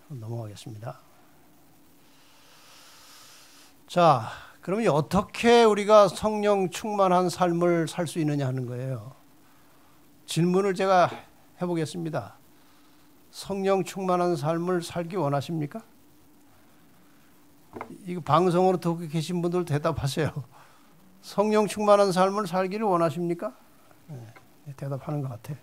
넘어가겠습니다. 자, 그러면 어떻게 우리가 성령 충만한 삶을 살 수 있느냐 하는 거예요. 질문을 제가 해보겠습니다. 성령 충만한 삶을 살기 원하십니까? 이거 방송으로 듣고 계신 분들 대답하세요. 성령 충만한 삶을 살기를 원하십니까? 네, 대답하는 것 같아요.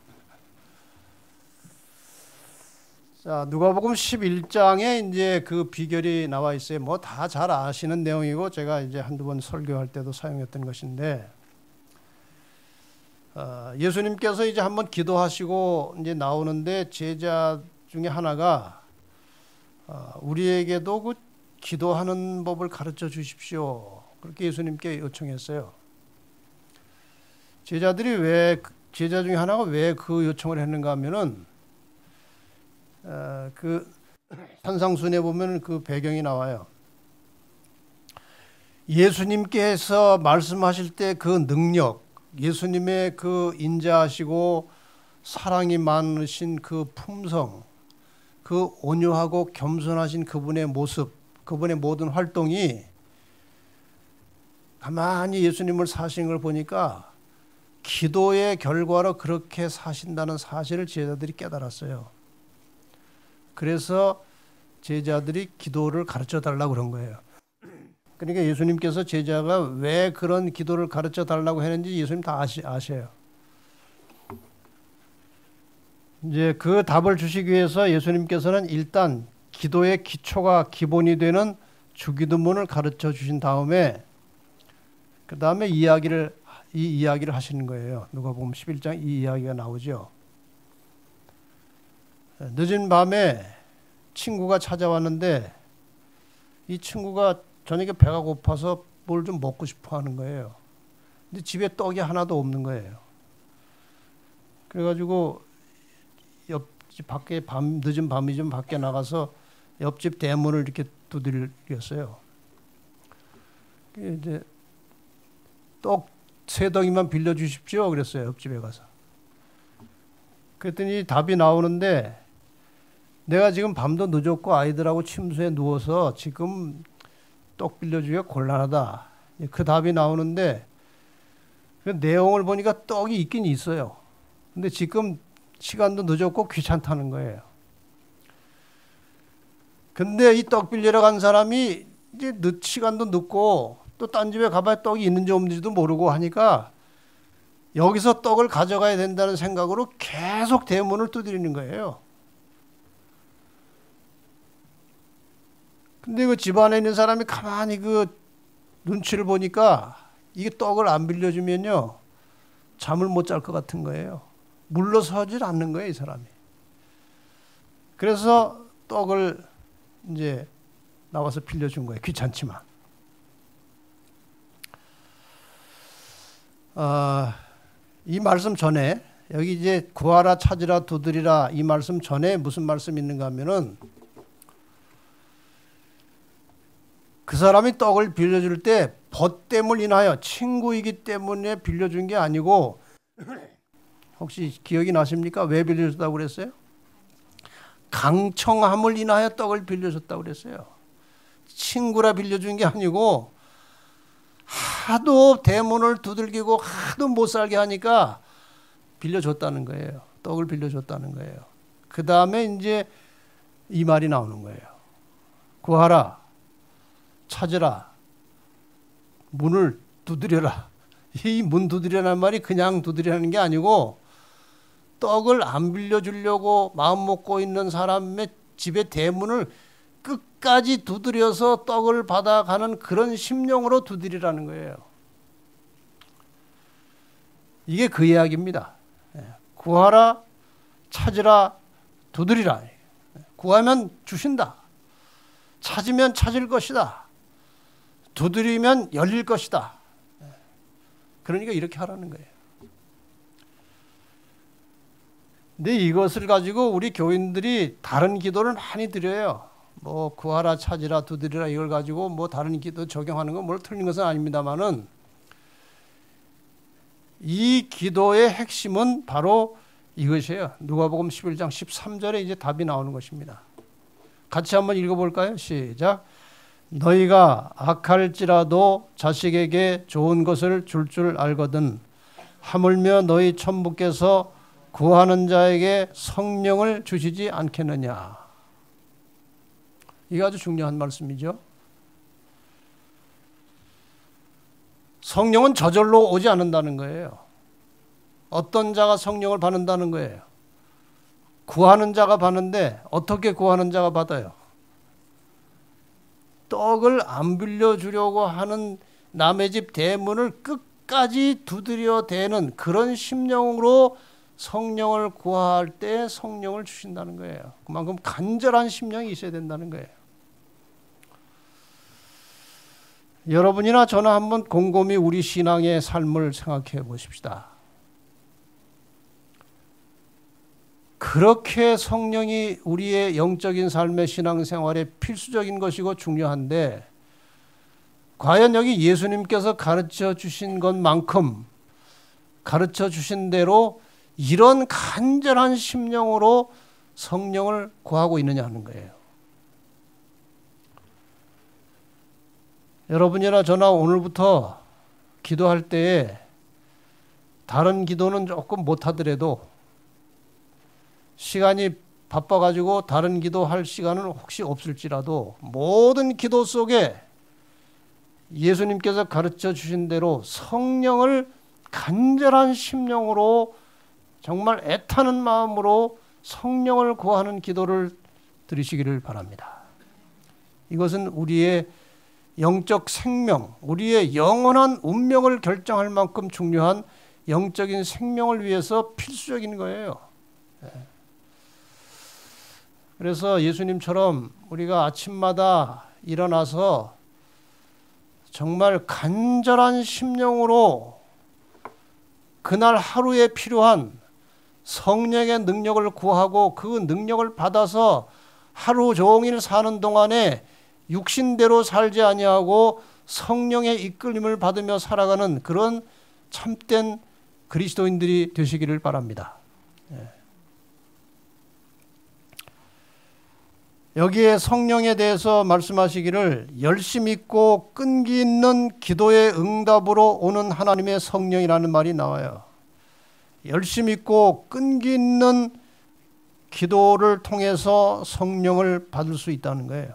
자, 누가복음 11장에 이제 그 비결이 나와 있어요. 뭐 다 잘 아시는 내용이고 제가 이제 한두 번 설교할 때도 사용했던 것인데, 예수님께서 이제 한번 기도하시고 이제 나오는데 제자 중에 하나가 우리에게도 그 기도하는 법을 가르쳐 주십시오. 그렇게 예수님께 요청했어요. 제자 중에 하나가 왜 그 요청을 했는가 하면은 그 산상순에 보면 그 배경이 나와요. 예수님께서 말씀하실 때 그 능력, 예수님의 그 인자하시고 사랑이 많으신 그 품성, 그 온유하고 겸손하신 그분의 모습, 그분의 모든 활동이 가만히 예수님을 사시는 걸 보니까 기도의 결과로 그렇게 사신다는 사실을 제자들이 깨달았어요. 그래서 제자들이 기도를 가르쳐 달라고 그런 거예요. 그러니까 예수님께서 제자가 왜 그런 기도를 가르쳐 달라고 했는지 예수님 다 아셔요. 이제 그 답을 주시기 위해서 예수님께서는 일단 기도의 기초가 기본이 되는 주기도문을 가르쳐 주신 다음에 그 다음에 이 이야기를 하시는 거예요. 누가복음 11장 이 이야기가 나오죠. 늦은 밤에 친구가 찾아왔는데 이 친구가 저녁에 배가 고파서 뭘 좀 먹고 싶어 하는 거예요. 근데 집에 떡이 하나도 없는 거예요. 그래가지고 옆집 밖에 늦은 밤이 좀 밖에 나가서 옆집 대문을 이렇게 두드렸어요. 이제 떡 3덩이만 빌려주십시오. 그랬어요. 옆집에 가서. 그랬더니 답이 나오는데 내가 지금 밤도 늦었고 아이들하고 침수에 누워서 지금 떡 빌려주기가 곤란하다. 그 답이 나오는데 그 내용을 보니까 떡이 있긴 있어요. 근데 지금 시간도 늦었고 귀찮다는 거예요. 근데 이 떡 빌리러 간 사람이 이제 시간도 늦고 또 딴 집에 가봐야 떡이 있는지 없는지도 모르고 하니까 여기서 떡을 가져가야 된다는 생각으로 계속 대문을 두드리는 거예요. 근데 그 집안에 있는 사람이 가만히 그 눈치를 보니까 이게 떡을 안 빌려주면요 잠을 못 잘 것 같은 거예요. 물러서질 않는 거예요, 이 사람이. 그래서 떡을 이제 나와서 빌려준 거예요. 귀찮지만. 이 말씀 전에 여기 이제 구하라 찾으라 두드리라 이 말씀 전에 무슨 말씀이 있는가 하면은 그 사람이 떡을 빌려줄 때 벗됨을 인하여 친구이기 때문에 빌려준 게 아니고 혹시 기억이 나십니까? 왜 빌려줬다고 그랬어요? 강청함을 인하여 떡을 빌려줬다고 그랬어요. 친구라 빌려준 게 아니고 하도 대문을 두들기고 하도 못 살게 하니까 빌려줬다는 거예요. 떡을 빌려줬다는 거예요. 그 다음에 이제 이 말이 나오는 거예요. 구하라, 찾으라, 문을 두드려라. 이 문 두드리라는 말이 그냥 두드리라는 게 아니고 떡을 안 빌려주려고 마음 먹고 있는 사람의 집의 대문을 끝까지 두드려서 떡을 받아가는 그런 심령으로 두드리라는 거예요. 이게 그 이야기입니다. 구하라, 찾으라, 두드리라. 구하면 주신다. 찾으면 찾을 것이다. 두드리면 열릴 것이다. 그러니까 이렇게 하라는 거예요. 근데 이것을 가지고 우리 교인들이 다른 기도를 많이 드려요. 뭐 구하라, 찾으라, 두드리라 이걸 가지고 뭐 다른 기도 적용하는 건 뭘 틀린 것은 아닙니다만은 이 기도의 핵심은 바로 이것이에요. 누가복음 11장 13절에 이제 답이 나오는 것입니다. 같이 한번 읽어볼까요? 시작. 너희가 악할지라도 자식에게 좋은 것을 줄 알거든 하물며 너희 천부께서 구하는 자에게 성령을 주시지 않겠느냐. 이게 아주 중요한 말씀이죠. 성령은 저절로 오지 않는다는 거예요. 어떤 자가 성령을 받는다는 거예요. 구하는 자가 받는데 어떻게 구하는 자가 받아요? 떡을 안 빌려주려고 하는 남의 집 대문을 끝까지 두드려 대는 그런 심령으로 성령을 구할 때 성령을 주신다는 거예요. 그만큼 간절한 심령이 있어야 된다는 거예요. 여러분이나 저나 한번 곰곰이 우리 신앙의 삶을 생각해 보십시다. 그렇게 성령이 우리의 영적인 삶의 신앙생활에 필수적인 것이고 중요한데 과연 여기 예수님께서 가르쳐 주신 것만큼 가르쳐 주신 대로 이런 간절한 심령으로 성령을 구하고 있느냐 하는 거예요. 여러분이나 저나 오늘부터 기도할 때에 다른 기도는 조금 못하더라도 시간이 바빠가지고 다른 기도할 시간은 혹시 없을지라도 모든 기도 속에 예수님께서 가르쳐 주신 대로 성령을 간절한 심령으로 정말 애타는 마음으로 성령을 구하는 기도를 드리시기를 바랍니다. 이것은 우리의 영적 생명, 우리의 영원한 운명을 결정할 만큼 중요한 영적인 생명을 위해서 필수적인 거예요. 그래서 예수님처럼 우리가 아침마다 일어나서 정말 간절한 심령으로 그날 하루에 필요한 성령의 능력을 구하고 그 능력을 받아서 하루 종일 사는 동안에 육신대로 살지 아니하고 성령의 이끌림을 받으며 살아가는 그런 참된 그리스도인들이 되시기를 바랍니다. 여기에 성령에 대해서 말씀하시기를 열심 있고 끈기 있는 기도의 응답으로 오는 하나님의 성령이라는 말이 나와요. 열심 있고 끈기 있는 기도를 통해서 성령을 받을 수 있다는 거예요.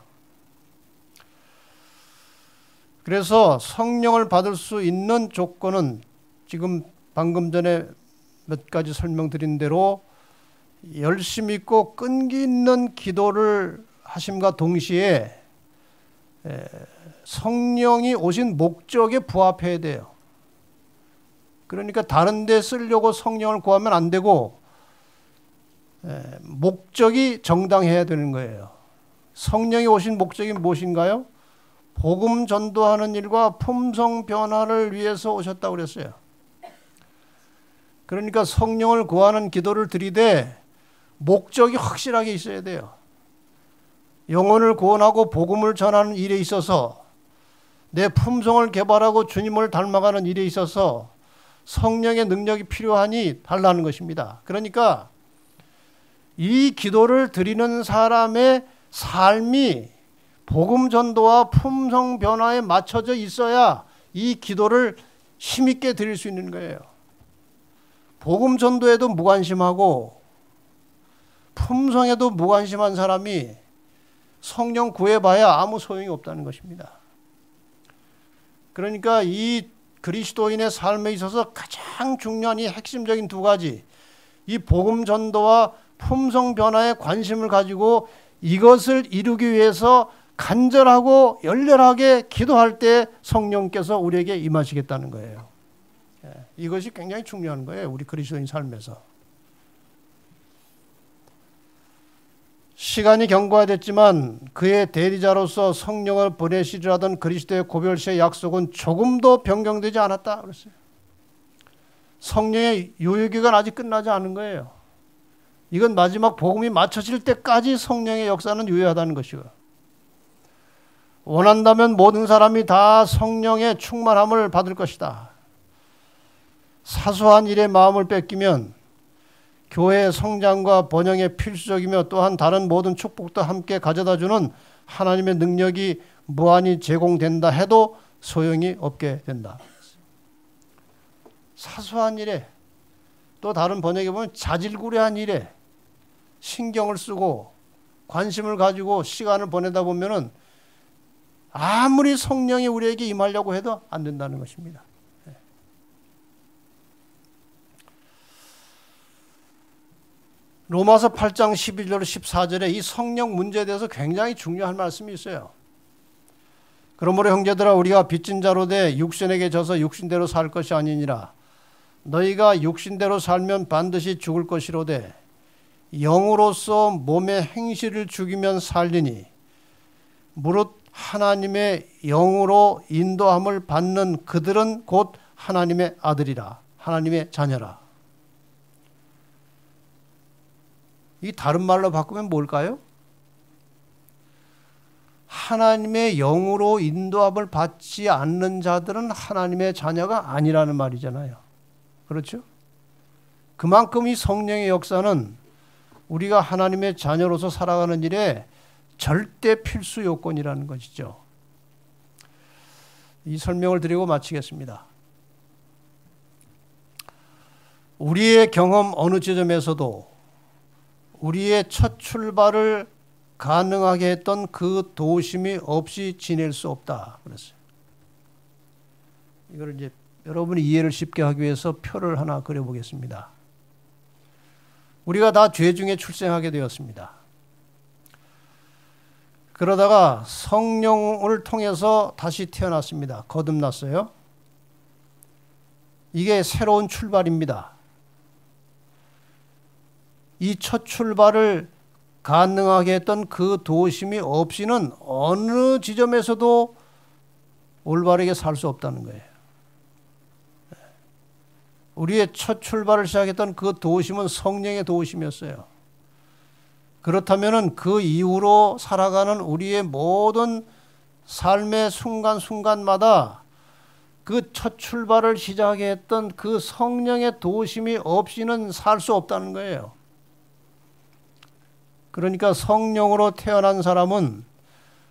그래서 성령을 받을 수 있는 조건은 지금 방금 전에 몇 가지 설명드린 대로 열심 있고 끈기 있는 기도를 하심과 동시에 성령이 오신 목적에 부합해야 돼요. 그러니까 다른 데 쓰려고 성령을 구하면 안 되고 목적이 정당해야 되는 거예요. 성령이 오신 목적이 무엇인가요? 복음 전도하는 일과 품성 변화를 위해서 오셨다고 그랬어요. 그러니까 성령을 구하는 기도를 드리되 목적이 확실하게 있어야 돼요. 영혼을 구원하고 복음을 전하는 일에 있어서 내 품성을 개발하고 주님을 닮아가는 일에 있어서 성령의 능력이 필요하니 달라는 것입니다. 그러니까 이 기도를 드리는 사람의 삶이 복음 전도와 품성 변화에 맞춰져 있어야 이 기도를 힘있게 드릴 수 있는 거예요. 복음 전도에도 무관심하고 품성에도 무관심한 사람이 성령 구해봐야 아무 소용이 없다는 것입니다. 그러니까 이 그리스도인의 삶에 있어서 가장 중요한 이 핵심적인 두 가지, 이 복음 전도와 품성 변화에 관심을 가지고 이것을 이루기 위해서 간절하고 열렬하게 기도할 때 성령께서 우리에게 임하시겠다는 거예요. 이것이 굉장히 중요한 거예요. 우리 그리스도인 삶에서. 시간이 경과됐지만 그의 대리자로서 성령을 보내시리라 하던 그리스도의 고별시의 약속은 조금도 변경되지 않았다 그랬어요. 성령의 유효기간 아직 끝나지 않은 거예요. 이건 마지막 복음이 맞춰질 때까지 성령의 역사는 유효하다는 것이고, 원한다면 모든 사람이 다 성령의 충만함을 받을 것이다. 사소한 일에 마음을 뺏기면 교회의 성장과 번영에 필수적이며 또한 다른 모든 축복도 함께 가져다주는 하나님의 능력이 무한히 제공된다 해도 소용이 없게 된다. 사소한 일에, 또 다른 번역에 보면 자질구레한 일에 신경을 쓰고 관심을 가지고 시간을 보내다 보면은 아무리 성령이 우리에게 임하려고 해도 안 된다는 것입니다. 로마서 8장 11절 14절에 이 성령 문제에 대해서 굉장히 중요한 말씀이 있어요. 그러므로 형제들아 우리가 빚진 자로 돼 육신에게 져서 육신대로 살 것이 아니니라. 너희가 육신대로 살면 반드시 죽을 것이로되 영으로서 몸의 행실을 죽이면 살리니 무릇 하나님의 영으로 인도함을 받는 그들은 곧 하나님의 아들이라, 하나님의 자녀라. 이 다른 말로 바꾸면 뭘까요? 하나님의 영으로 인도함을 받지 않는 자들은 하나님의 자녀가 아니라는 말이잖아요. 그렇죠? 그만큼 이 성령의 역사는 우리가 하나님의 자녀로서 살아가는 일에 절대 필수 요건이라는 것이죠. 이 설명을 드리고 마치겠습니다. 우리의 경험 어느 지점에서도 우리의 첫 출발을 가능하게 했던 그 도우심이 없이 지낼 수 없다 그랬어요. 이걸 이제 여러분이 이해를 쉽게 하기 위해서 표를 하나 그려보겠습니다. 우리가 다 죄 중에 출생하게 되었습니다. 그러다가 성령을 통해서 다시 태어났습니다. 거듭났어요. 이게 새로운 출발입니다. 이 첫 출발을 가능하게 했던 그 도우심이 없이는 어느 지점에서도 올바르게 살 수 없다는 거예요. 우리의 첫 출발을 시작했던 그 도우심은 성령의 도우심이었어요. 그렇다면 그 이후로 살아가는 우리의 모든 삶의 순간순간마다 그 첫 출발을 시작하게 했던 그 성령의 도우심이 없이는 살 수 없다는 거예요. 그러니까 성령으로 태어난 사람은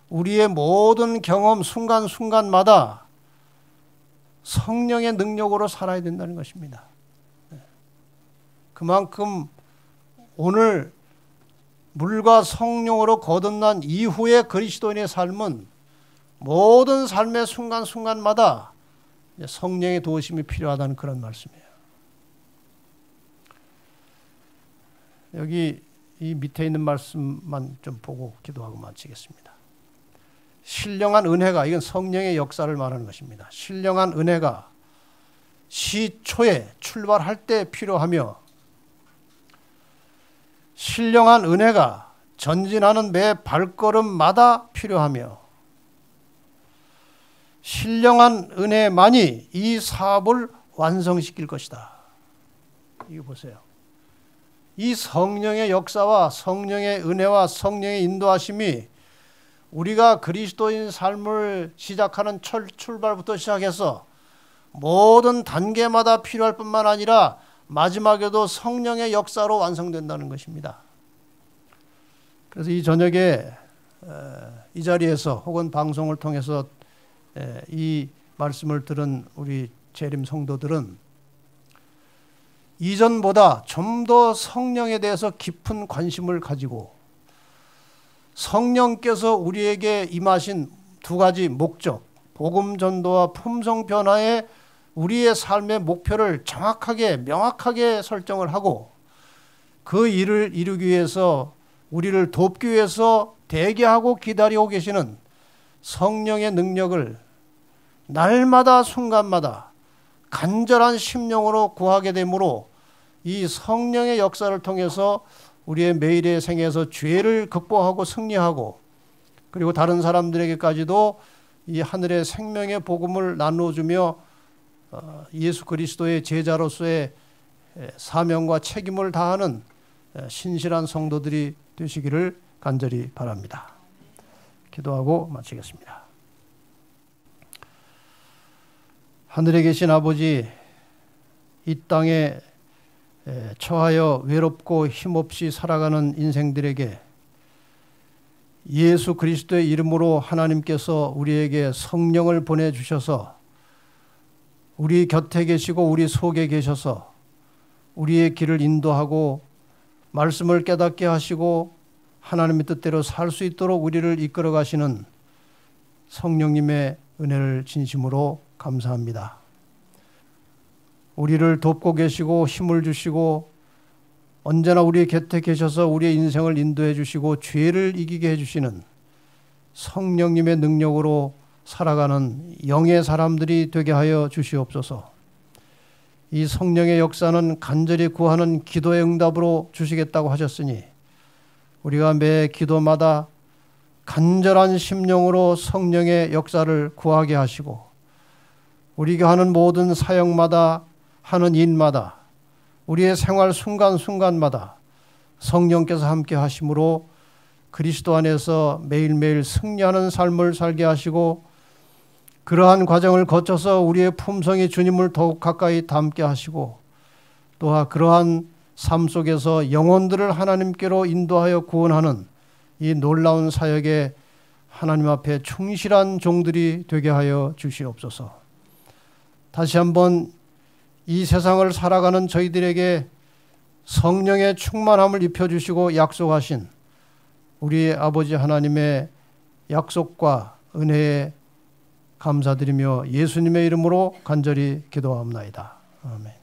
우리의 모든 경험 순간순간마다 성령의 능력으로 살아야 된다는 것입니다. 그만큼 오늘 물과 성령으로 거듭난 이후의 그리스도인의 삶은 모든 삶의 순간순간마다 성령의 도우심이 필요하다는 그런 말씀이에요. 여기 이 밑에 있는 말씀만 좀 보고 기도하고 마치겠습니다. 신령한 은혜가, 이건 성령의 역사를 말하는 것입니다. 신령한 은혜가 시초에 출발할 때 필요하며 신령한 은혜가 전진하는 매 발걸음마다 필요하며 신령한 은혜만이 이 사업을 완성시킬 것이다. 이거 보세요. 이 성령의 역사와 성령의 은혜와 성령의 인도하심이 우리가 그리스도인 삶을 시작하는 출발부터 시작해서 모든 단계마다 필요할 뿐만 아니라 마지막에도 성령의 역사로 완성된다는 것입니다. 그래서 이 저녁에 이 자리에서 혹은 방송을 통해서 이 말씀을 들은 우리 재림 성도들은 이전보다 좀 더 성령에 대해서 깊은 관심을 가지고 성령께서 우리에게 임하신 두 가지 목적, 복음 전도와 품성 변화의 우리의 삶의 목표를 정확하게 명확하게 설정을 하고 그 일을 이루기 위해서 우리를 돕기 위해서 대기하고 기다리고 계시는 성령의 능력을 날마다 순간마다 간절한 심령으로 구하게 되므로 이 성령의 역사를 통해서 우리의 매일의 생에서 죄를 극복하고 승리하고 그리고 다른 사람들에게까지도 이 하늘의 생명의 복음을 나누어주며 예수 그리스도의 제자로서의 사명과 책임을 다하는 신실한 성도들이 되시기를 간절히 바랍니다. 기도하고 마치겠습니다. 하늘에 계신 아버지, 이 땅에 처하여 외롭고 힘없이 살아가는 인생들에게 예수 그리스도의 이름으로 하나님께서 우리에게 성령을 보내주셔서 우리 곁에 계시고 우리 속에 계셔서 우리의 길을 인도하고 말씀을 깨닫게 하시고 하나님의 뜻대로 살 수 있도록 우리를 이끌어 가시는 성령님의 은혜를 진심으로 감사합니다. 우리를 돕고 계시고 힘을 주시고 언제나 우리 곁에 계셔서 우리의 인생을 인도해 주시고 죄를 이기게 해주시는 성령님의 능력으로 살아가는 영의 사람들이 되게 하여 주시옵소서. 이 성령의 역사는 간절히 구하는 기도의 응답으로 주시겠다고 하셨으니 우리가 매 기도마다 간절한 심령으로 성령의 역사를 구하게 하시고 우리가 하는 모든 사역마다 하는 일마다 우리의 생활 순간순간마다 성령께서 함께 하심으로 그리스도 안에서 매일매일 승리하는 삶을 살게 하시고 그러한 과정을 거쳐서 우리의 품성이 주님을 더욱 가까이 닮게 하시고 또한 그러한 삶 속에서 영혼들을 하나님께로 인도하여 구원하는 이 놀라운 사역에 하나님 앞에 충실한 종들이 되게 하여 주시옵소서. 다시 한번 이 세상을 살아가는 저희들에게 성령의 충만함을 입혀주시고 약속하신 우리 아버지 하나님의 약속과 은혜에 감사드리며 예수님의 이름으로 간절히 기도합나이다. 아멘.